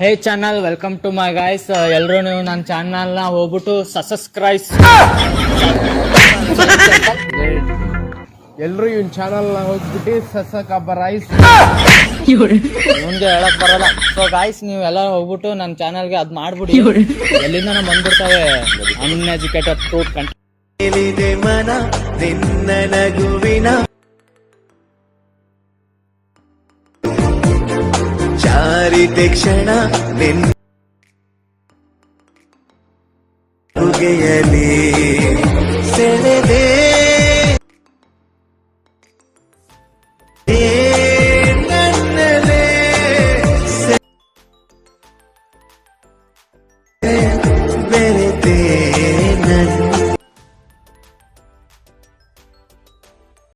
Hey channel, welcome to my guys. ಎಲ್ಲರೂ ನೀವು ನನ್ನ ಚಾನಲ್ನ ಹೋಗ್ಬಿಟ್ಟು ಸಬ್ಸ್ಕ್ರೈಬ್. ಎಲ್ರು ಇವನ್ ಚಾನಲ್ ಹೋಗ್ಬಿಟ್ಟು ಸಬ್ಸ್ಕ್ರೈಬ್. ಮುಂದೆ ಹೇಳಕ್ ಬರಲ್ಲ. ಸೊ ಗಾಯ್ಸ್, ನೀವು ಎಲ್ಲ ಹೋಗ್ಬಿಟ್ಟು ನನ್ನ ಚಾನಲ್ಗೆ ಅದ್ ಮಾಡ್ಬಿಡಿ. ಎಲ್ಲಿಂದ ಬಂದ್ಬಿಡ್ತಾವೆ ಅನ್ಎಜುಕೇಟೆಡ್ ಫ್ರೂಟ್ ಕಂಟೆಂಟ್. ಮನ ನಿನ್ನ ನಗುವಿನ ಚಾರಿತೆ ಕ್ಷಣ ನಿನ್ನೆಯಲ್ಲಿ ಸೆಳೆದೆ